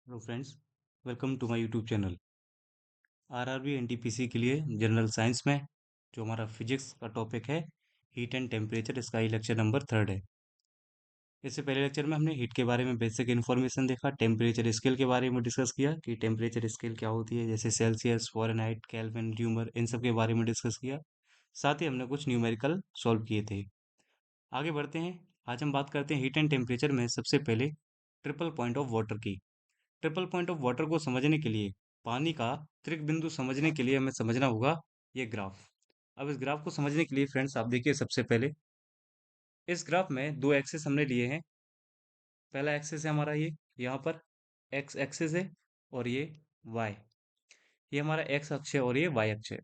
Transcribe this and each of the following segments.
Hello friends, welcome to my YouTube channel. RRB NTPC के लिए general science में जो हमारा फिजिक्स का टॉपिक है, हीट एंड टेम्परेचर, इसका ही लेक्चर नंबर 3 है। इससे पहले लेक्चर में हमने हीट के बारे में बेसिक इन्फॉर्मेशन देखा, टेम्परेचर स्केल के बारे में डिस्कस किया कि टेम्परेचर स्केल क्या होती है, जैसे सेल्सियस, फ़ारेनहाइट, केल्विन, र्यूमर, इन सब के बारे में डिस्कस किया। साथ ही हमने कुछ न्यूमेरिकल सॉल्व किए थे। आगे बढ़ते हैं। आज हम बात करते हैं हीट एंड टेम्परेचर में सबसे पहले ट्रिपल पॉइंट ऑफ वाटर की। ट्रिपल पॉइंट ऑफ वाटर को समझने के लिए, पानी का त्रिक बिंदु समझने के लिए हमें समझना होगा ये ग्राफ। अब इस ग्राफ को समझने के लिए फ्रेंड्स आप देखिए, सबसे पहले इस ग्राफ में दो एक्सिस हमने लिए हैं। पहला एक्सिस है हमारा ये, यहाँ पर एक्स एक्सिस है, और ये वाई, ये हमारा एक्स अक्ष है और ये वाई अक्ष है।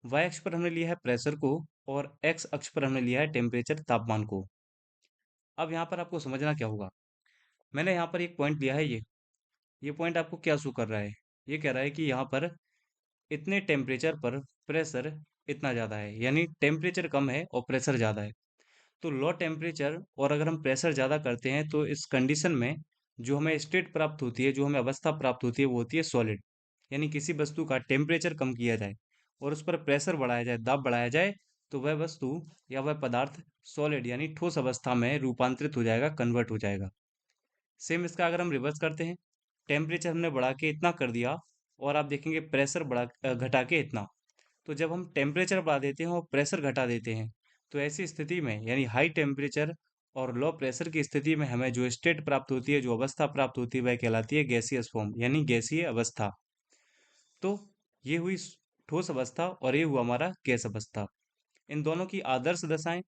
वाई अक्ष पर हमने लिया है प्रेशर को, और एक्स अक्ष पर हमने लिया है टेम्परेचर, तापमान को। अब यहाँ पर आपको समझना क्या होगा, मैंने यहाँ पर एक पॉइंट लिया है, ये पॉइंट आपको क्या शो कर रहा है? ये कह रहा है कि यहाँ पर इतने टेम्परेचर पर प्रेशर इतना ज़्यादा है, यानी टेम्परेचर कम है और प्रेशर ज़्यादा है। तो लो टेम्परेचर और अगर हम प्रेशर ज़्यादा करते हैं तो इस कंडीशन में जो हमें स्टेट प्राप्त होती है, जो हमें अवस्था प्राप्त होती है, वो होती है सॉलिड। यानी किसी वस्तु का टेम्परेचर कम किया जाए और उस पर प्रेशर बढ़ाया जाए, दाब बढ़ाया जाए, तो वह वस्तु या वह पदार्थ सॉलिड यानी ठोस अवस्था में रूपांतरित हो जाएगा, कन्वर्ट हो जाएगा। सेम इसका अगर हम रिवर्स करते हैं, टेम्परेचर हमने बढ़ा के इतना कर दिया और आप देखेंगे प्रेशर घटा के इतना। तो जब हम टेम्परेचर बढ़ा देते हैं और प्रेशर घटा देते हैं, तो ऐसी स्थिति में यानी हाई टेम्परेचर और लो प्रेशर की स्थिति में हमें जो स्टेट प्राप्त होती है, जो अवस्था प्राप्त होती है, वह कहलाती है गैसियस फॉर्म यानी गैसीय अवस्था। तो ये हुई ठोस अवस्था और ये हुआ हमारा गैस अवस्था। इन दोनों की आदर्श दशाएं,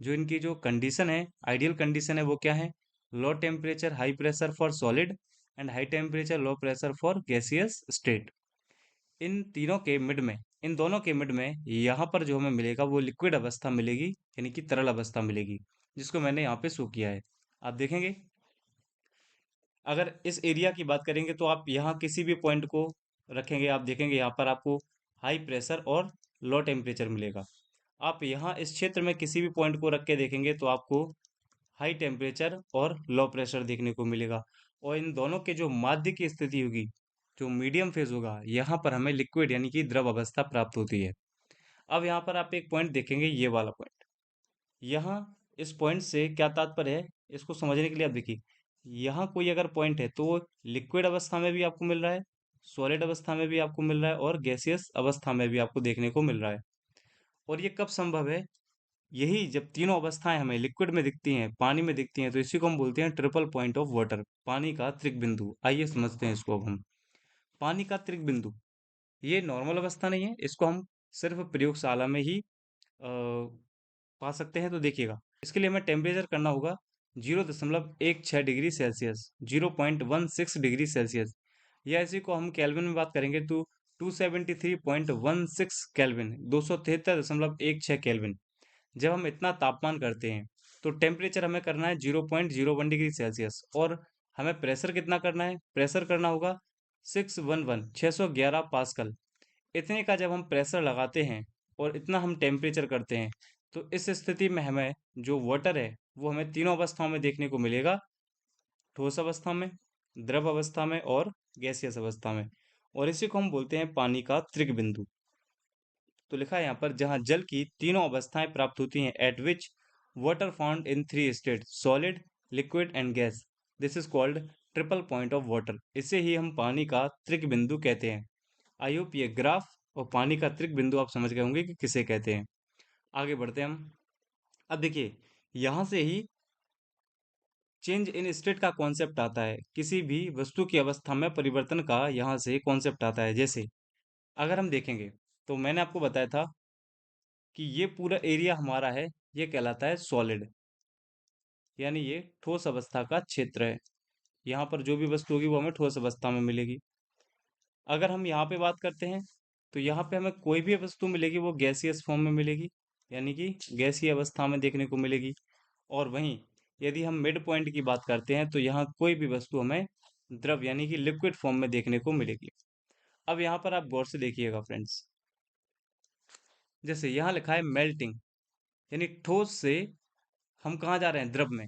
जो इनकी जो कंडीशन है, आइडियल कंडीशन है, वो क्या है? Low temperature high pressure for solid and high temperature low pressure for gaseous state. इन तीनों के मिड में, इन दोनों के मिड में यहाँ पर जो हमें मिलेगा वो लिक्विड अवस्था मिलेगी, यानी कि तरल अवस्था मिलेगी, जिसको मैंने यहाँ पे शो किया है। आप देखेंगे, अगर इस एरिया की बात करेंगे तो आप यहाँ किसी भी पॉइंट को रखेंगे, आप देखेंगे यहाँ पर आपको हाई प्रेशर और लो टेम्परेचर मिलेगा। आप यहाँ इस क्षेत्र में किसी भी पॉइंट को रख के देखेंगे तो आपको हाई टेम्परेचर और लो प्रेशर देखने को मिलेगा। और इन दोनों के जो माध्य की स्थिति होगी, जो मीडियम फेज होगा, यहाँ पर हमें लिक्विड यानी कि द्रव अवस्था प्राप्त होती है। अब यहाँ पर आप एक पॉइंट देखेंगे, ये वाला पॉइंट। यहाँ इस पॉइंट से क्या तात्पर्य है, इसको समझने के लिए आप देखिए, यहाँ कोई अगर पॉइंट है तो लिक्विड अवस्था में भी आपको मिल रहा है, सॉलिड अवस्था में भी आपको मिल रहा है, और गैसियस अवस्था में भी आपको देखने को मिल रहा है। और ये कब संभव है? यही जब तीनों अवस्थाएं हमें लिक्विड में दिखती हैं, पानी में दिखती हैं, तो इसी को हम बोलते हैं ट्रिपल पॉइंट ऑफ वाटर, पानी का त्रिक बिंदु। आइए समझते हैं इसको अब हम। पानी का त्रिक बिंदु, ये नॉर्मल अवस्था नहीं है, इसको हम सिर्फ प्रयोगशाला में ही पा सकते हैं। तो देखिएगा, इसके लिए हमें टेम्परेचर करना होगा 0.16 डिग्री सेल्सियस, 0.16 डिग्री सेल्सियस, या इसी को हम केल्विन में बात करेंगे तो 273.16 केल्विन, 273.16 केल्विन। जब हम इतना तापमान करते हैं तो टेम्परेचर हमें करना है 0.01 डिग्री सेल्सियस, और हमें प्रेशर कितना करना है? प्रेशर करना होगा 611 पास्कल। इतने का जब हम प्रेशर लगाते हैं और इतना हम टेम्परेचर करते हैं, तो इस स्थिति में हमें जो वाटर है वो हमें तीनों अवस्थाओं में देखने को मिलेगा, ठोस अवस्था में, द्रव अवस्था में और गैसियस अवस्था में। और इसी को हम बोलते हैं पानी का त्रिक बिंदु। तो लिखा है यहाँ पर, जहाँ जल की तीनों अवस्थाएं प्राप्त होती हैं, eight which water found in three state, solid, liquid and gas, this is called triple point of water. इसे ही हम पानी का त्रिक बिंदु कहते हैं। आई होप ये ग्राफ और पानी का त्रिक बिंदु आप समझ गए होंगे कि किसे कहते हैं। आगे बढ़ते हैं हम। अब देखिए, यहाँ से ही चेंज इन स्टेट का कॉन्सेप्ट आता है, किसी भी वस्तु की अवस्था में परिवर्तन का यहाँ से कॉन्सेप्ट आता है। जैसे अगर हम देखेंगे, तो मैंने आपको बताया था कि ये पूरा एरिया हमारा है, ये कहलाता है सॉलिड, यानी ये ठोस अवस्था का क्षेत्र है। यहाँ पर जो भी वस्तु होगी वो हमें ठोस अवस्था में मिलेगी। अगर हम यहाँ पे बात करते हैं, तो यहाँ पे हमें कोई भी वस्तु मिलेगी वो गैसियस फॉर्म में मिलेगी, यानी कि गैसीय अवस्था में देखने को मिलेगी। और वहीं यदि हम मिड पॉइंट की बात करते हैं, तो यहाँ कोई भी वस्तु हमें द्रव यानी कि लिक्विड फॉर्म में देखने को मिलेगी। अब यहाँ पर आप गौर से देखिएगा फ्रेंड्स, जैसे यहाँ लिखा है मेल्टिंग, यानी ठोस से हम कहाँ जा रहे हैं? द्रव में।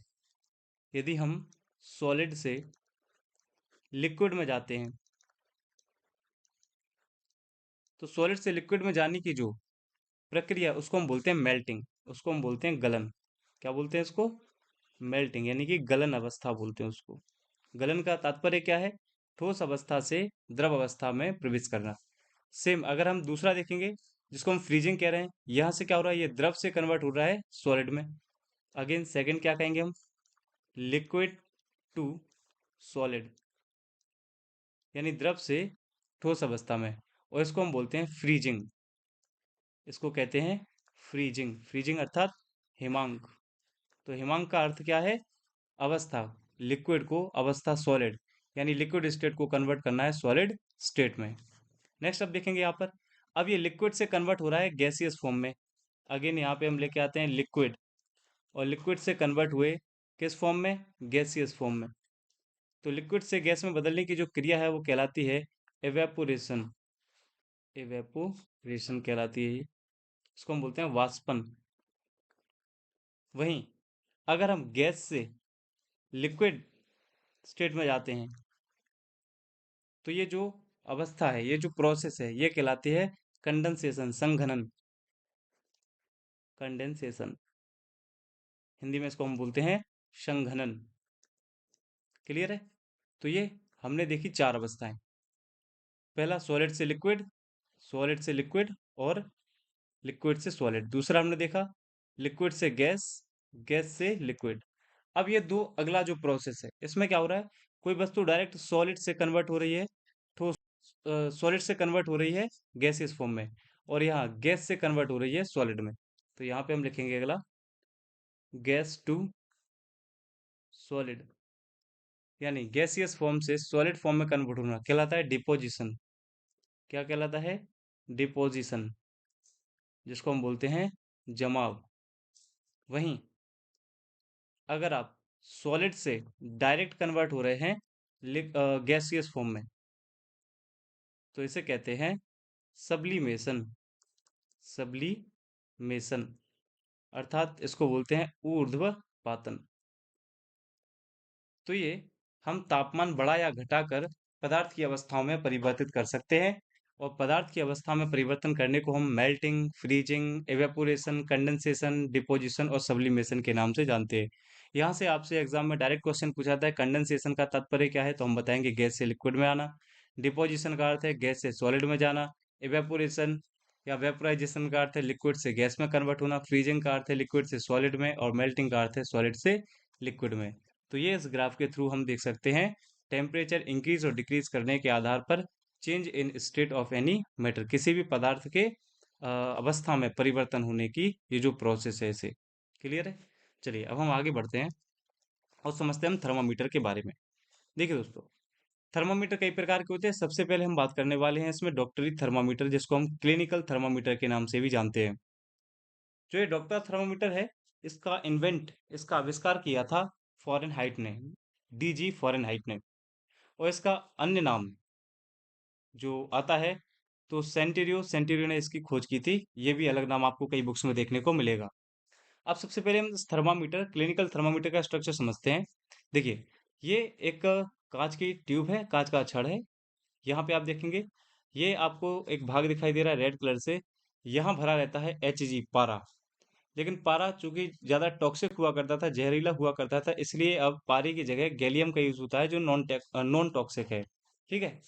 यदि हम सॉलिड से लिक्विड में जाते हैं। तो सॉलिड से लिक्विड में जाने की जो प्रक्रिया उसको हम बोलते हैं मेल्टिंग, उसको हम बोलते हैं गलन। क्या बोलते हैं इसको? मेल्टिंग, यानी कि गलन अवस्था बोलते हैं उसको। गलन का तात्पर्य क्या है? ठोस अवस्था से द्रव अवस्था में प्रवेश करना। सेम अगर हम दूसरा देखेंगे जिसको हम फ्रीजिंग कह रहे हैं, यहाँ से क्या हो रहा है, ये द्रव से कन्वर्ट हो रहा है सॉलिड में। अगेन सेकंड क्या कहेंगे हम? लिक्विड टू सॉलिड, यानी द्रव से ठोस अवस्था में, और इसको हम बोलते हैं फ्रीजिंग। इसको कहते हैं फ्रीजिंग। फ्रीजिंग अर्थात हिमांक। तो हिमांक का अर्थ क्या है? अवस्था। लिक्विड को अवस्था सॉलिड, यानी लिक्विड स्टेट को कन्वर्ट करना है सॉलिड स्टेट में। नेक्स्ट अब देखेंगे यहाँ पर, अब ये लिक्विड से कन्वर्ट हो रहा है गैसियस फॉर्म में। अगेन यहाँ पे हम लेके आते हैं लिक्विड, और लिक्विड से कन्वर्ट हुए किस फॉर्म में? गैसियस फॉर्म में। तो लिक्विड से गैस में बदलने की जो क्रिया है वो कहलाती है एवेपोरेशन। एवेपोरेशन कहलाती है ये। इसको हम बोलते हैं वाष्पन। वहीं अगर हम गैस से लिक्विड स्टेट में जाते हैं तो ये जो अवस्था है, ये जो प्रोसेस है, ये कहलाती है कंडेंसेशन, संघनन। कंडेंसेशन, हिंदी में इसको हम बोलते हैं संघनन। क्लियर है? तो ये हमने देखी चार अवस्थाएं। पहला सॉलिड से लिक्विड, सॉलिड से लिक्विड, और लिक्विड से सॉलिड। दूसरा हमने देखा लिक्विड से गैस, गैस से लिक्विड। अब ये दो अगला जो प्रोसेस है इसमें क्या हो रहा है, कोई वस्तु डायरेक्ट सॉलिड से कन्वर्ट हो रही है, ठोस सॉलिड से कन्वर्ट हो रही है गैसियस फॉर्म में, और यहाँ गैस से कन्वर्ट हो रही है सॉलिड में। तो यहाँ पे हम लिखेंगे अगला गैस टू सॉलिड, यानी गैसियस फॉर्म से सॉलिड फॉर्म में कन्वर्ट होना कहलाता है डिपोजिशन। क्या कहलाता है? डिपोजिशन, जिसको हम बोलते हैं जमाव। वहीं अगर आप सॉलिड से डायरेक्ट कन्वर्ट हो रहे हैं गैसियस फॉर्म में, तो इसे कहते हैं सब्लिमेशन। सब्लिमेशन अर्थात इसको बोलते हैं ऊर्ध्वपातन। तो ये हम तापमान बढ़ा या घटाकर पदार्थ की अवस्थाओं में परिवर्तित कर सकते हैं, और पदार्थ की अवस्था में परिवर्तन करने को हम melting, freezing, evaporation, condensation, deposition और सब्लिमेशन के नाम से जानते हैं। यहाँ से आपसे एग्जाम में डायरेक्ट क्वेश्चन पूछा जाता है कंडेंसेशन का तात्पर्य क्या है, तो हम बताएंगे गैस से लिक्विड में आना। डिपोजिशन का अर्थ है गैस से सॉलिड में जाना। एवेपोरेशन या वेपोराइजेशन का अर्थ है लिक्विड से गैस में कन्वर्ट होना। फ्रीजिंग का अर्थ है लिक्विड से सॉलिड में, और मेल्टिंग का अर्थ है सॉलिड से लिक्विड में। तो ये इस ग्राफ के थ्रू हम देख सकते हैं टेम्परेचर इंक्रीज और डिक्रीज करने के आधार पर change in state of any matter, किसी भी पदार्थ के अवस्था में परिवर्तन होने की ये जो प्रोसेस है इसे। क्लियर है? चलिए अब हम आगे बढ़ते हैं और समझते हैं हम थर्मामीटर के बारे में। देखिए दोस्तों, थर्मामीटर कई प्रकार के होते हैं। सबसे पहले हम बात करने वाले हैं इसमें डॉक्टरी थर्मामीटर, जिसको हम क्लिनिकल थर्मामीटर के नाम से भी जानते हैं। जो ये डॉक्टर थर्मामीटर है, इसका आविष्कार किया था फॉरेनहाइट ने, डीजी फॉरेनहाइट ने। और इसका अन्य नाम जो आता है, तो सेंटेरियो ने इसकी खोज की थी। ये भी अलग नाम आपको कई बुक्स में देखने को मिलेगा। अब सबसे पहले हम इस थर्मामीटर, क्लिनिकल थर्मामीटर का स्ट्रक्चर समझते हैं। देखिए, ये एक कांच की ट्यूब है, कांच का छड़ है। यहाँ पे आप देखेंगे, ये आपको एक भाग दिखाई दे रहा है रेड कलर से। यहाँ भरा रहता है Hg, पारा। लेकिन पारा चूंकि ज्यादा टॉक्सिक हुआ करता था, जहरीला हुआ करता था, इसलिए अब पारे की जगह गैलियम का यूज होता है, जो नॉन टॉक्सिक है। ठीक है?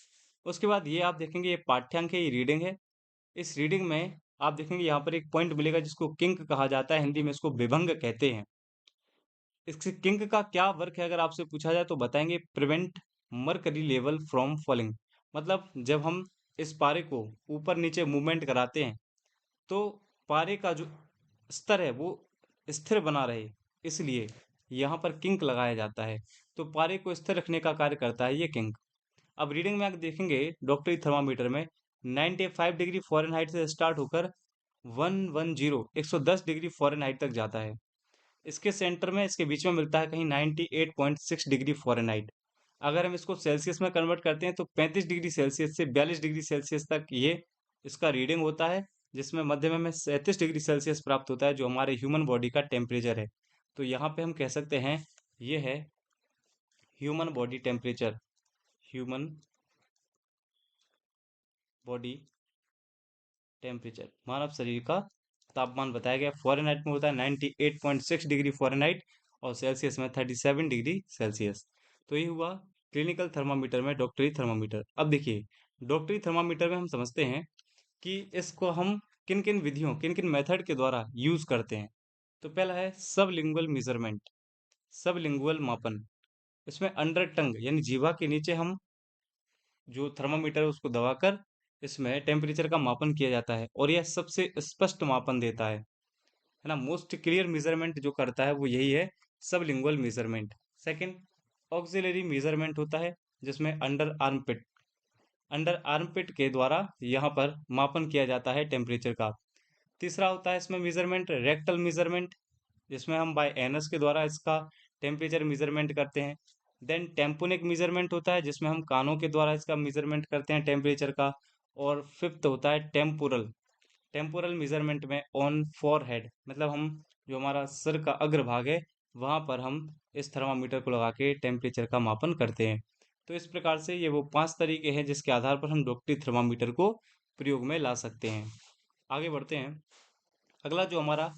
उसके बाद ये आप देखेंगे, ये पाठ्यांक है, ये रीडिंग है। इस रीडिंग में आप देखेंगे यहाँ पर एक पॉइंट मिलेगा जिसको किंक कहा जाता है, हिंदी में इसको विभंग कहते हैं। इसके किंक का क्या वर्क है अगर आपसे पूछा जाए तो बताएंगे prevent mercury level from falling. मतलब जब हम इस पारे को ऊपर नीचे मूवमेंट कराते हैं तो पारे का जो स्तर है वो स्थिर बना रहे, इसलिए यहाँ पर किंक लगाया जाता है। तो पारे को स्थिर रखने का कार्य करता है ये किंक। अब रीडिंग में आप देखेंगे डॉक्टरी थर्मामीटर में 95 डिग्री फ़ारेनहाइट से स्टार्ट होकर 110 डिग्री फ़ारेनहाइट तक जाता है। इसके सेंटर में, इसके बीच में मिलता है कहीं 98.6 डिग्री फ़ारेनहाइट। अगर हम इसको सेल्सियस में कन्वर्ट करते हैं तो 35 डिग्री सेल्सियस से 42 डिग्री सेल्सियस तक ये इसका रीडिंग होता है, जिसमें मध्य में हमें 37 डिग्री सेल्सियस प्राप्त होता है, जो हमारे ह्यूमन बॉडी का टेम्परेचर है। तो यहाँ पे हम कह सकते हैं ये है human body temperature. Human body temperature, मानव शरीर का तापमान बताया गया। फ़ारेनहाइट में होता है 98.6 डिग्री फ़ारेनहाइट और सेल्सियस में 37 डिग्री सेल्सियस। तो ये हुआ क्लिनिकल थर्मामीटर में डॉक्टरी थर्मामीटर। अब देखिए, डॉक्टरी थर्मामीटर में हम समझते हैं कि इसको हम किन किन विधियों, किन किन मेथड के द्वारा यूज करते हैं। तो पहला है सबलिंगुअल मेजरमेंट, सबलिंगुअल मापन। इसमें अंडर टंग यानी जीवा के नीचे हम जो थर्मामीटर है उसको दबाकर इसमें टेम्परेचर का मापन किया जाता है और यह सबसे स्पष्ट मापन देता है ना। मोस्ट क्लियर मेजरमेंट जो करता है वो यही है, sublingual measurement. Second, auxiliary measurement होता है जिसमें अंडर आर्मपिट के द्वारा यहाँ पर मापन किया जाता है टेम्परेचर का। तीसरा होता है इसमें मेजरमेंट रेक्टल मेजरमेंट, जिसमें हम बाय एनस के द्वारा इसका टेम्परेचर मेजरमेंट करते हैं। देन टेम्पोनिक मेजरमेंट होता है जिसमें हम कानों के द्वारा इसका मेजरमेंट करते हैं टेम्परेचर का। और फिफ्थ होता है टेम्पोरल, टेम्पोरल मेजरमेंट में ऑन फोरहेड, मतलब हम जो हमारा सिर का अग्रभाग है वहां पर हम इस थर्मामीटर को लगा के टेम्परेचर का मापन करते हैं। तो इस प्रकार से ये वो 5 तरीके हैं जिसके आधार पर हम डॉक्टरी थर्मामीटर को प्रयोग में ला सकते हैं। आगे बढ़ते हैं। अगला जो हमारा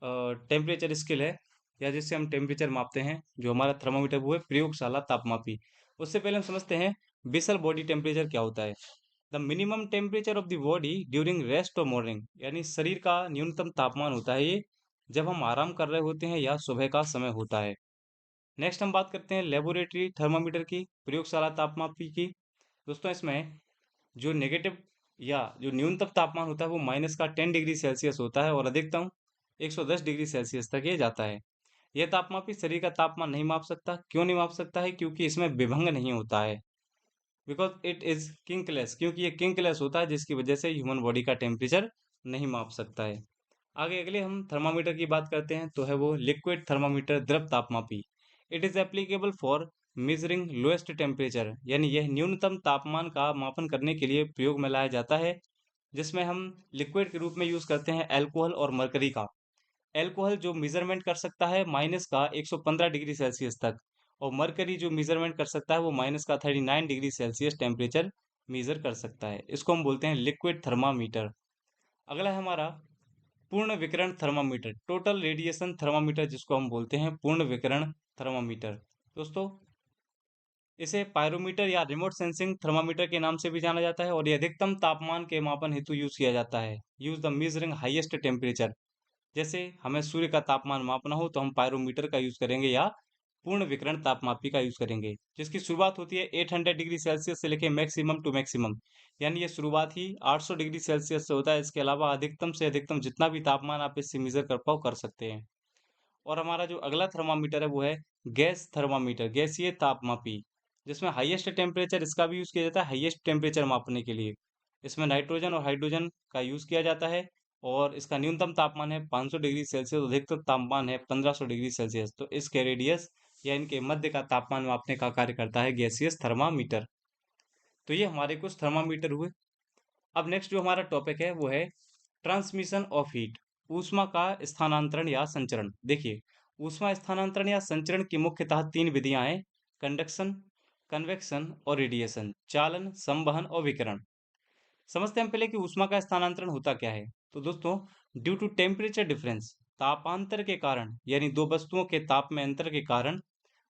टेम्परेचर स्केल है या जिससे हम टेम्परेचर मापते हैं, जो हमारा थर्मामीटर वो है प्रयोगशाला तापमापी। उससे पहले हम समझते हैं बेसल बॉडी टेम्परेचर क्या होता है। The minimum temperature of the body during rest और मॉर्निंग, यानी शरीर का न्यूनतम तापमान होता है ये जब हम आराम कर रहे होते हैं या सुबह का समय होता है। नेक्स्ट हम बात करते हैं लेबोरेटरी थर्मामीटर की, प्रयोगशाला तापमापी की। दोस्तों इसमें जो नेगेटिव या जो न्यूनतम तापमान होता है वो माइनस का 10 डिग्री सेल्सियस होता है और अधिकतम 110 डिग्री सेल्सियस तक ये जाता है। यह तापमापी शरीर का तापमान नहीं माप सकता। क्यों नहीं माप सकता है? क्योंकि इसमें विभंग नहीं होता है, बिकॉज इट इज किंकलेस, क्योंकि ये किंकलेस होता है जिसकी वजह से ह्यूमन बॉडी का टेम्परेचर नहीं माप सकता है। आगे अगले हम थर्मामीटर की बात करते हैं तो है वो लिक्विड थर्मामीटर, द्रव तापमापी। It is applicable for measuring lowest temperature, यानी यह न्यूनतम तापमान का मापन करने के लिए प्रयोग में लाया जाता है, जिसमें हम लिक्विड के रूप में यूज करते हैं अल्कोहल और मरकरी का। अल्कोहल जो मेजरमेंट कर सकता है माइनस का 115 डिग्री सेल्सियस तक, और मरकरी जो मेजरमेंट कर सकता है वो माइनस का 39 डिग्री सेल्सियस टेम्परेचर मेजर कर सकता है। इसको हम बोलते हैं लिक्विड थर्मामीटर। अगला है हमारा पूर्ण विकिरण थर्मामीटर, टोटल रेडिएशन थर्मामीटर, जिसको हम बोलते हैं पूर्ण विकिरण थर्मामीटर। दोस्तों इसे पायरोमीटर या रिमोट सेंसिंग थर्मामीटर के नाम से भी जाना जाता है और यह अधिकतम तापमान के मापन हेतु यूज किया जाता है। Use the measuring highest temperature, जैसे हमें सूर्य का तापमान मापना हो तो हम पायरोमीटर का यूज करेंगे या पूर्ण विकिरण तापमापी का यूज करेंगे, जिसकी शुरुआत होती है 800 डिग्री सेल्सियस से लेकर मैक्सिमम टू मैक्सिमम, यानी ये शुरुआत ही 800 डिग्री सेल्सियस से होता है। इसके अलावा अधिकतम से अधिकतम जितना भी तापमान आप इससे मेजर कर पाओ कर सकते हैं। और हमारा जो अगला थर्मामीटर है वो है गैस थर्मामीटर, गैसीय तापमापी, जिसमें हाईएस्ट टेम्परेचर इसका भी यूज किया जाता है हाईएस्ट टेम्परेचर मापने के लिए। इसमें नाइट्रोजन और हाइड्रोजन का यूज किया जाता है और इसका न्यूनतम तापमान है 500 डिग्री सेल्सियस, अधिकतम तापमान है 1500 डिग्री सेल्सियस। तो इसके रेडियस या इनके मध्य का तापमान मापने का कार्य करता है गैसियस थर्मामीटर। तो ये हमारे कुछ थर्मामीटर हुए। अब नेक्स्ट जो हमारा टॉपिक है वो है ट्रांसमिशन ऑफ हीट, ऊष्मा का स्थानांतरण या संचरण। देखिए, ऊष्मा स्थानांतरण या संचरण की मुख्यतः 3 विधियां हैं: कंडक्शन, कन्वेक्शन और रेडिएशन, चालन, संवहन और विकिरण। समझते हैं पहले कि ऊष्मा का स्थानांतरण होता क्या है। तो दोस्तों, ड्यू टू टेम्परेचर डिफरेंस, तापांतर के कारण, यानी दो वस्तुओं के ताप में अंतर के कारण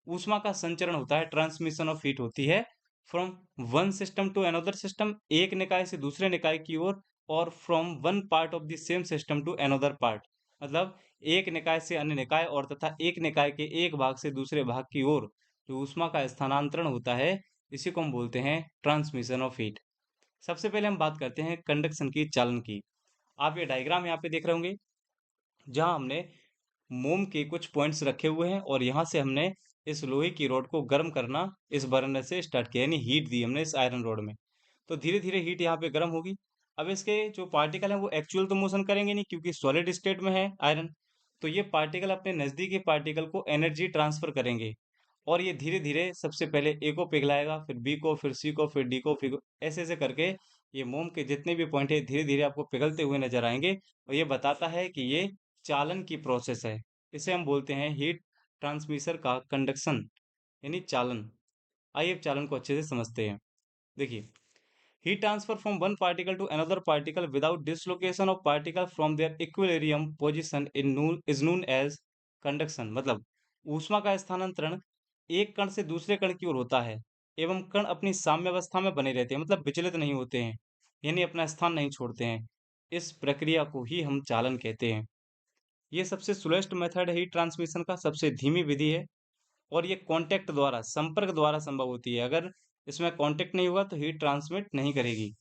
ऊष्मा का संचरण होता है, ट्रांसमिशन ऑफ हीट होती है from one system to another system, एक निकाय से दूसरे निकाय की ओर, और from one part of the same system to another part, मतलब एक निकाय से अन्य निकाय और तथा एक निकाय के एक भाग से दूसरे भाग की ओर जो ऊष्मा का स्थानांतरण होता है, इसी को हम बोलते हैं ट्रांसमिशन ऑफ हीट। सबसे पहले हम बात करते हैं कंडक्शन की, चालन की। आप ये डायग्राम यहाँ पे देख रहे होंगे जहां हमने मोम के कुछ पॉइंट्स रखे हुए हैं और यहाँ से हमने इस लोहे की रॉड को गर्म करना इस बर्नर से स्टार्ट किया, यानी हीट दी हमने इस आयरन रॉड में। तो धीरे धीरे हीट यहाँ पे गर्म होगी। अब इसके जो पार्टिकल हैं वो एक्चुअल तो मोशन करेंगे नहीं क्योंकि सॉलिड स्टेट में है आयरन। तो ये पार्टिकल अपने नजदीकी पार्टिकल को एनर्जी ट्रांसफर करेंगे और ये धीरे धीरे सबसे पहले ए को पिघलाएगा, फिर बी को, फिर सी को, फिर डी को, फिर ऐसे ऐसे करके ये मोम के जितने भी पॉइंट है धीरे धीरे आपको पिघलते हुए नजर आएंगे और ये बताता है कि ये चालन की प्रोसेस है। इसे हम बोलते हैं हीट ट्रांसमिशन का कंडक्शन, यानी चालन। आइए अब चालन को अच्छे से समझते हैं। देखिए, heat transfer from one particle to another particle without dislocation of particle from their equilibrium position is known as conduction। मतलब ऊष्मा का स्थानांतरण एक कण से दूसरे कण की ओर होता है एवं कण अपनी साम्यावस्था में बने रहते हैं, मतलब विचलित नहीं होते हैं, यानी अपना स्थान नहीं छोड़ते हैं। इस प्रक्रिया को ही हम चालन कहते हैं। ये सबसे स्लोएस्ट मेथड है हीट ट्रांसमिशन का, सबसे धीमी विधि है और ये कांटेक्ट द्वारा, संपर्क द्वारा संभव होती है। अगर इसमें कांटेक्ट नहीं होगा तो हीट ट्रांसमिट नहीं करेगी।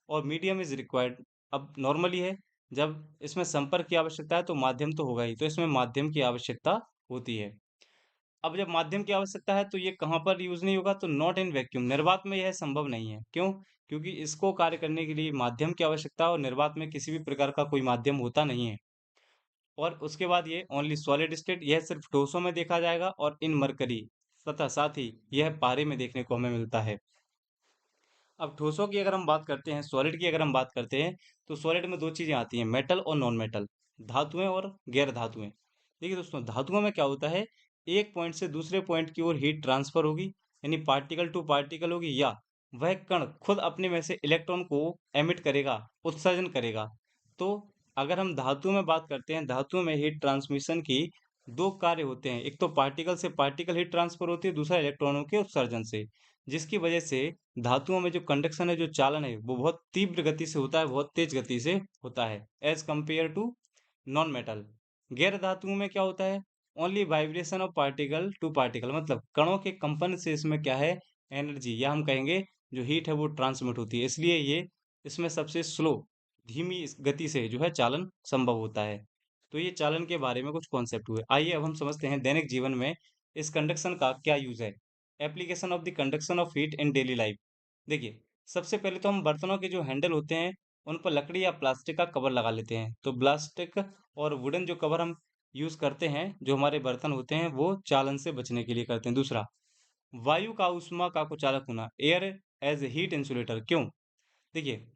और मीडियम इज रिक्वायर्ड। अब नॉर्मली है, जब इसमें संपर्क की आवश्यकता है तो माध्यम तो होगा ही, तो इसमें माध्यम की आवश्यकता होती है। अब जब माध्यम की आवश्यकता है तो ये कहाँ पर यूज नहीं होगा, तो नॉट इन वैक्यूम, निर्वात में यह संभव नहीं है। क्यों? क्योंकि इसको कार्य करने के लिए माध्यम की आवश्यकता है और निर्वात में किसी भी प्रकार का कोई माध्यम होता नहीं है। और उसके बाद ये ओनली सॉलिड स्टेट, यह सिर्फ ठोसों में देखा जाएगा और इन मरकरी तथा साथ ही यह पारे में देखने को हमें मिलता है। अब ठोसों की अगर हम बात करते हैं, सॉलिड की अगर हम बात करते हैं, तो सॉलिड में दो चीजें आती हैं, मेटल और नॉन मेटल, धातुएं और गैर धातुएं। देखिए दोस्तों, धातुओं में क्या होता है, एक पॉइंट से दूसरे पॉइंट की ओर हीट ट्रांसफर होगी, यानी पार्टिकल टू पार्टिकल होगी, या वह कण खुद अपने में से इलेक्ट्रॉन को एमिट करेगा, उत्सर्जन करेगा। तो अगर हम धातु में बात करते हैं, धातु में हीट ट्रांसमिशन की दो कार्य होते हैं, एक तो पार्टिकल से पार्टिकल हीट ट्रांसफर होती है, दूसरा इलेक्ट्रॉनों के उत्सर्जन से, जिसकी वजह से धातुओं में जो कंडक्शन है, जो चालन है, वो बहुत तीव्र गति से होता है, बहुत तेज गति से होता है, as compare to non metal. गैर धातुओं में क्या होता है, only vibration of particle to particle, मतलब कणों के कंपन से इसमें क्या है, एनर्जी, या हम कहेंगे जो हीट है वो ट्रांसमिट होती है, इसलिए ये इसमें सबसे स्लो, धीमी गति से जो है चालन संभव होता है। तो ये चालन के बारे में कुछ कॉन्सेप्ट हुए। आइए अब हम समझते हैं दैनिक जीवन में इस कंडक्शन का क्या यूज है। Application of the conduction of heat in daily life. देखिए, सबसे पहले तो हम बर्तनों के जो हैंडल होते हैं उन पर लकड़ी या प्लास्टिक का कवर लगा लेते हैं। तो प्लास्टिक और वुडन जो कवर हम यूज करते हैं, जो हमारे बर्तन होते हैं, वो चालन से बचने के लिए करते हैं। दूसरा, वायु का ऊष्मा का कुचालक होना, एयर एज हीट इंसुलेटर। क्यों? देखिए,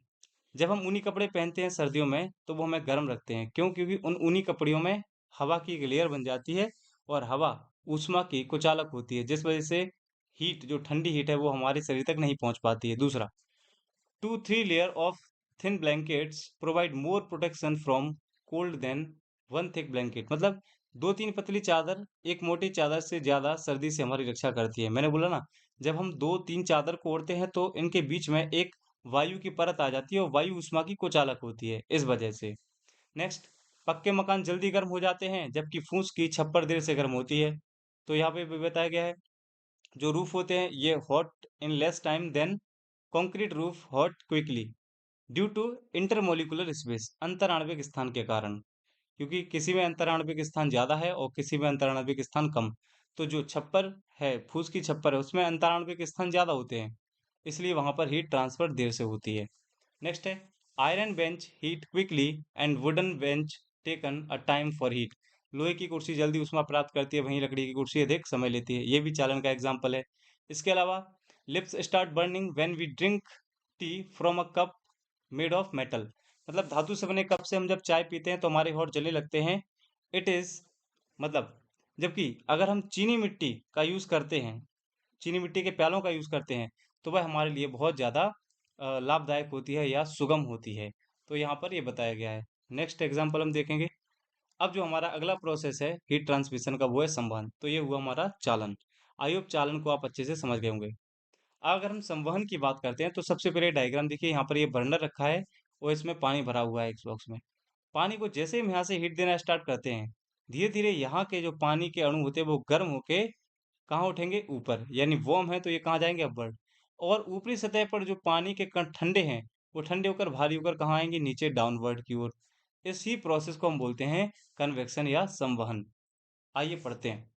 जब हम ऊनी कपड़े पहनते हैं सर्दियों में तो वो हमें गर्म रखते हैं। क्यों? क्योंकि उन ऊनी कपड़ियों में हवा की एक लेयर बन जाती है और हवा ऊष्मा की कुचालक होती है, जिस वजह से हीट, जो ठंडी हीट है, वो हमारे शरीर तक नहीं पहुंच पाती है। दूसरा, 2-3 layer of thin blankets provide more protection from cold than one thick blanket. मतलब दो तीन पतली चादर एक मोटी चादर से ज्यादा सर्दी से हमारी रक्षा करती है। मैंने बोला ना, जब हम दो तीन चादर को ओढ़ते हैं तो इनके बीच में एक वायु की परत आ जाती है और वायु उष्मा की कुचालक होती है, इस वजह से। नेक्स्ट, पक्के मकान जल्दी गर्म हो जाते हैं जबकि फूस की छप्पर देर से गर्म होती है। तो यहाँ पे भी बताया गया है, जो रूफ होते हैं ये hot in less time than concrete roof hot quickly due to intermolecular space, अंतराण्विक स्थान के कारण। क्योंकि किसी में अंतराण्विक स्थान ज्यादा है और किसी में अंतराण्विक स्थान कम, तो जो छप्पर है, फूस की छप्पर है, उसमें अंतराण्विक स्थान ज्यादा होते हैं, इसलिए वहां पर हीट ट्रांसफर देर से होती है। नेक्स्ट है, iron bench heat quickly and wooden bench taken a time for heat. लोहे की कुर्सी जल्दी ऊष्मा प्राप्त करती है, वहीं लकड़ी की कुर्सी अधिक समय लेती है। ये भी चालन का एग्जाम्पल है। इसके अलावा, lips start burning when we drink tea from a cup made of metal. मतलब धातु से बने कप से हम जब चाय पीते हैं तो हमारे होंठ जलने लगते हैं। इट इज, मतलब, जबकि अगर हम चीनी मिट्टी का यूज करते हैं, चीनी मिट्टी के प्यालों का यूज करते हैं, तो वह हमारे लिए बहुत ज्यादा लाभदायक होती है या सुगम होती है। तो यहाँ पर ये बताया गया है। नेक्स्ट एग्जाम्पल हम देखेंगे। अब जो हमारा अगला प्रोसेस है हीट ट्रांसमिशन का, वो है संवहन। तो ये हुआ हमारा चालन। आइए अब चालन को आप अच्छे से समझ गए होंगे। अगर हम संवहन की बात करते हैं तो सबसे पहले डायग्राम देखिए, यहाँ पर ये बर्नर रखा है और इसमें पानी भरा हुआ है, एक बॉक्स में। पानी को जैसे हम यहाँ से हीट देना स्टार्ट करते हैं, धीरे धीरे यहाँ के जो पानी के अणु होते हैं वो गर्म होके कहाँ उठेंगे, ऊपर, यानी वार्म है तो ये कहाँ जाएंगे, अपवर्ड। और ऊपरी सतह पर जो पानी के कण ठंडे हैं, वो ठंडे होकर भारी होकर कहाँ आएंगे, नीचे, डाउनवर्ड की ओर। इसी प्रोसेस को हम बोलते हैं कन्वेक्शन या संवहन। आइए पढ़ते हैं।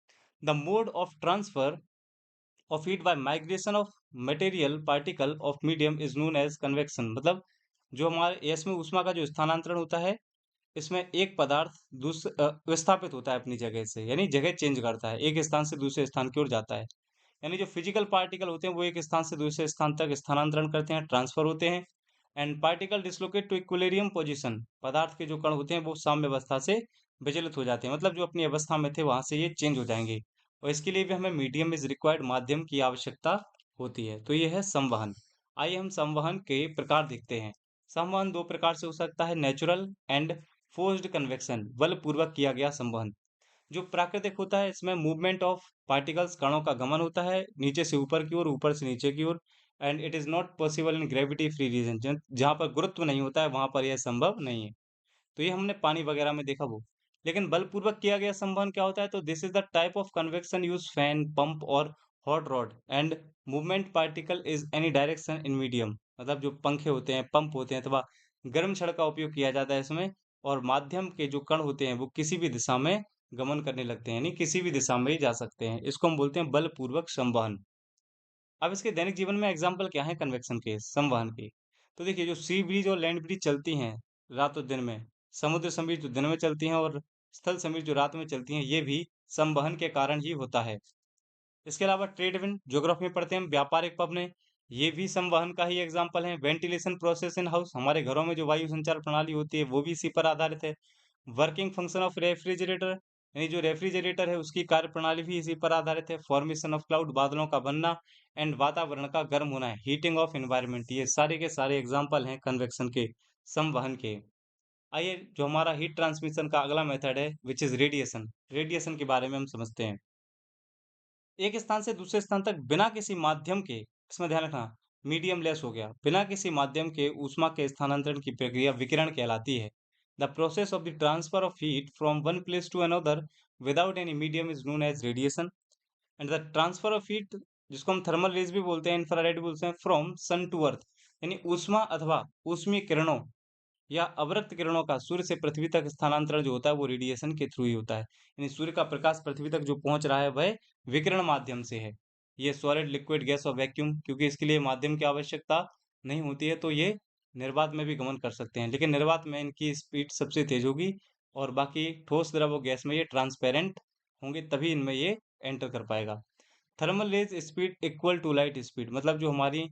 The mode of transfer of heat by migration of material particle of medium is known as convection. मतलब जो हमारे इसमें ऊष्मा का जो स्थानांतरण होता है, इसमें एक पदार्थ विस्थापित होता है अपनी जगह से, यानी जगह चेंज करता है, एक स्थान से दूसरे स्थान की ओर जाता है। यानी जो फिजिकल पार्टिकल होते हैं वो एक स्थान से दूसरे स्थान तक स्थानांतरण करते हैं, ट्रांसफर होते हैं। And particle dislocate to equilibrium position, पदार्थ के जो कण होते हैं वो साम्य अवस्था से विचलित हो जाते हैं, मतलब जो अपनी अवस्था में थे वहां से ये चेंज हो जाएंगे। और इसके लिए भी हमें मीडियम इज रिक्वायर्ड, माध्यम की आवश्यकता होती है। तो ये है संवहन। आइए हम संवहन के प्रकार देखते हैं। संवहन 2 प्रकार से हो सकता है, नेचुरल एंड फोर्स्ड कन्वेक्शन, बलपूर्वक किया गया संवहन। जो प्राकृतिक होता है इसमें मूवमेंट ऑफ पार्टिकल्स, कणों का गमन होता है नीचे से ऊपर की ओर, ऊपर से नीचे की ओर, and it is not possible in gravity free region. जहाँ पर गुरुत्व नहीं होता है वहां पर यह संभव नहीं है। तो ये हमने पानी वगैरह में देखा वो। लेकिन बलपूर्वक किया गया संवहन क्या होता है? तो this is the type of convection use fan, pump और hot rod and movement particle is any direction in medium. मतलब जो पंखे होते हैं, पंप होते हैं अथवा गर्म छड़ का उपयोग किया जाता है इसमें, और माध्यम के जो कण होते हैं वो किसी भी दिशा में गमन करने लगते हैं, यानी किसी भी दिशा में ही जा सकते हैं। इसको हम बोलते हैं बलपूर्वक संवहन। अब इसके दैनिक जीवन में एग्जाम्पल क्या है कन्वेक्शन के, संवहन के? तो देखिए, जो सी ब्रिज और लैंड ब्रिज चलती हैं रात और दिन में, समुद्र समीर जो दिन में चलती हैं और स्थल समीर जो रात में चलती हैं, ये भी संवहन के कारण ही होता है। इसके अलावा ट्रेड विंड, ज्योग्राफी में पढ़ते हैं हम, व्यापारिक पवनें, ये भी संवहन का ही एग्जाम्पल है। वेंटिलेशन प्रोसेस इन हाउस, हमारे घरों में जो वायु संचार प्रणाली होती है वो भी इसी पर आधारित है। वर्किंग फंक्शन ऑफ रेफ्रिजरेटर, यानी जो रेफ्रिजरेटर है उसकी कार्यप्रणाली भी इसी पर आधारित है। फॉर्मेशन ऑफ क्लाउड, बादलों का बनना, एंड वातावरण का गर्म होना है, हीटिंग ऑफ एनवायरनमेंट, ये सारे के सारे एग्जाम्पल हैं कन्वेक्शन के, संवहन के। आइए, जो हमारा हीट ट्रांसमिशन का अगला मेथड है विच इज रेडिएशन, रेडिएशन के बारे में हम समझते हैं। एक स्थान से दूसरे स्थान तक बिना किसी माध्यम के, इसमें ध्यान रखना, मीडियम लेस हो गया, बिना किसी माध्यम के ऊष्मा के स्थानांतरण की प्रक्रिया विकिरण कहलाती है। The process of the transfer of heat from one place to another without any medium is known as radiation. And the transfer of heat, जिसको हम थर्मल रेज भी बोलते हैं, इंफ्रारेड भी बोलते हैं, फ्रॉम सन टू अर्थ, यानी ऊष्मा अथवा ऊष्मीय किरणों या अवरक्त किरणों का सूर्य से पृथ्वी तक स्थानांतरण जो होता है वो रेडिएशन के थ्रू ही होता है। यानी सूर्य का प्रकाश पृथ्वी तक जो पहुंच रहा है वह विकिरण माध्यम से है। ये सॉलिड, लिक्विड, गैस और वैक्यूम, क्योंकि इसके लिए माध्यम की आवश्यकता नहीं होती है, तो ये निर्वात में भी गमन कर सकते हैं, लेकिन निर्वात में इनकी स्पीड सबसे तेज होगी, और बाकी ठोस, द्रव और गैस में ये ट्रांसपेरेंट होंगे, तभी इनमें ये एंटर कर पाएगा। Thermal rays speed equal to light speed, मतलब जो हमारी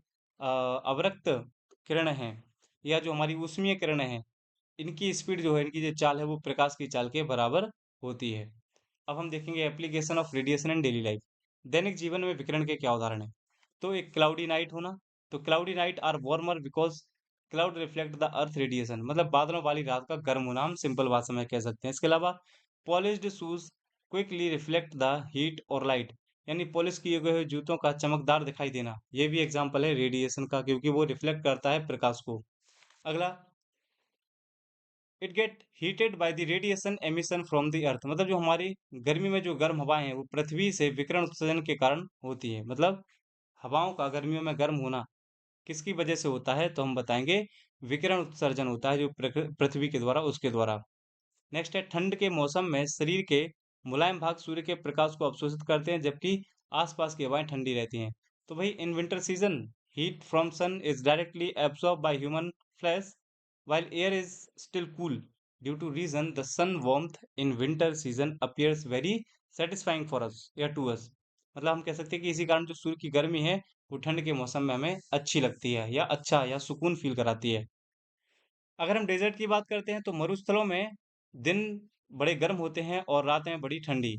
अवरक्त किरण है या जो हमारी ऊष्मीय किरणें हैं, इनकी स्पीड जो है, इनकी जो चाल है वो प्रकाश की चाल के बराबर होती है। अब हम देखेंगे application of radiation in daily life. दैनिक जीवन में विकिरण के क्या उदाहरण हैं? तो एक क्लाउडी नाइट होना, तो cloudy night are warmer because cloud reflect the earth radiation, मतलब बादलों वाली रात का गर्म होना, हम सिंपल भाषा में कह सकते हैं। इसके अलावा polished shoes quickly reflect the heat और लाइट, यानी पॉलिश किए गए हुए जूतों का चमकदार दिखाई देना, ये भी एग्जाम्पल है रेडिएशन का, क्योंकि वो रिफ्लेक्ट करता है प्रकाश को। अगला, it get heated by the radiation emission from the earth, मतलब जो हमारी गर्मी में जो गर्म हवाएं हैं वो पृथ्वी से विकिरण उत्सर्जन के कारण होती है। मतलब हवाओं का गर्मियों में गर्म होना किसकी वजह से होता है? तो हम बताएंगे, विकिरण उत्सर्जन होता है जो पृथ्वी के द्वारा, उसके द्वारा। नेक्स्ट है, ठंड के मौसम में शरीर के मुलायम भाग सूर्य के प्रकाश को अवशोषित करते हैं, जबकि आसपास की हवाएं ठंडी रहती हैं। तो भाई, in winter season heat from sun is directly absorb by human flesh while air is still cool. Due to reason, the sun warmth in winter season appears very satisfying for us या to us। मतलब हम कह सकते हैं कि इसी कारण जो सूर्य की गर्मी है वो ठंड के मौसम में हमें अच्छी लगती है, या अच्छा या सुकून फील कराती है। अगर हम डेजर्ट की बात करते हैं तो मरुस्थलों में दिन बड़े गर्म होते हैं और रातें बड़ी ठंडी।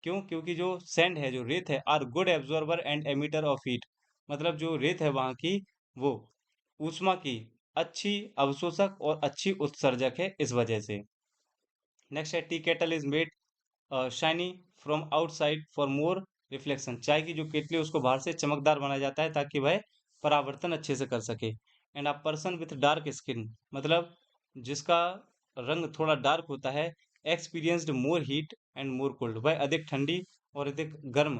क्यों? क्योंकि जो सैंड है, जो रेत है, are good absorber and emitter of heat, मतलब जो रेत है वहाँ की, वो ऊष्मा की अच्छी अवशोषक और अच्छी उत्सर्जक है, इस वजह से। नेक्स्ट है, T kettle is made shiny from outside for more reflection, चाय की जो केतली है उसको बाहर से चमकदार बनाया जाता है ताकि वह परावर्तन अच्छे से कर सके। And a person with dark skin, मतलब जिसका रंग थोड़ा डार्क होता है, experienced more heat and more cold, वह अधिक ठंडी और अधिक गर्म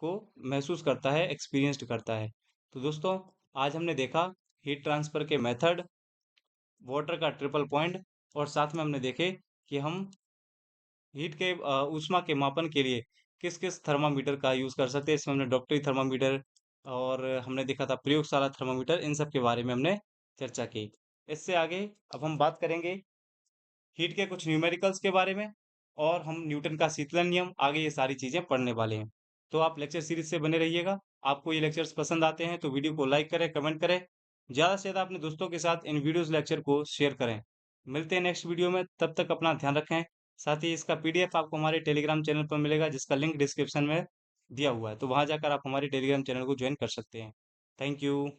को महसूस करता है, एक्सपीरियंस्ड करता है। तो दोस्तों, आज हमने देखा हीट ट्रांसफर के मेथड, वाटर का ट्रिपल पॉइंट, और साथ में हमने देखे कि हम हीट के ऊष्मा के मापन के लिए किस-किस थर्मामीटर का यूज़ कर सकते हैं। इसमें हमने डॉक्टरी थर्मामीटर और हमने देखा था प्रयोगशाला थर्मामीटर, इन सब के बारे में हमने चर्चा की। इससे आगे अब हम बात करेंगे हीट के कुछ न्यूमेरिकल्स के बारे में, और हम न्यूटन का शीतलन नियम, आगे ये सारी चीज़ें पढ़ने वाले हैं। तो आप लेक्चर सीरीज़ से बने रहिएगा। आपको ये लेक्चर्स पसंद आते हैं तो वीडियो को लाइक करें, कमेंट करें। ज़्यादा से ज़्यादा अपने दोस्तों के साथ इन वीडियोज़ लेक्चर को शेयर करें। मिलते हैं नेक्स्ट वीडियो में, तब तक अपना ध्यान रखें। साथ ही इसका पीडीएफ आपको हमारे टेलीग्राम चैनल पर मिलेगा, जिसका लिंक डिस्क्रिप्शन में दिया हुआ है, तो वहाँ जाकर आप हमारे टेलीग्राम चैनल को ज्वाइन कर सकते हैं। Thank you.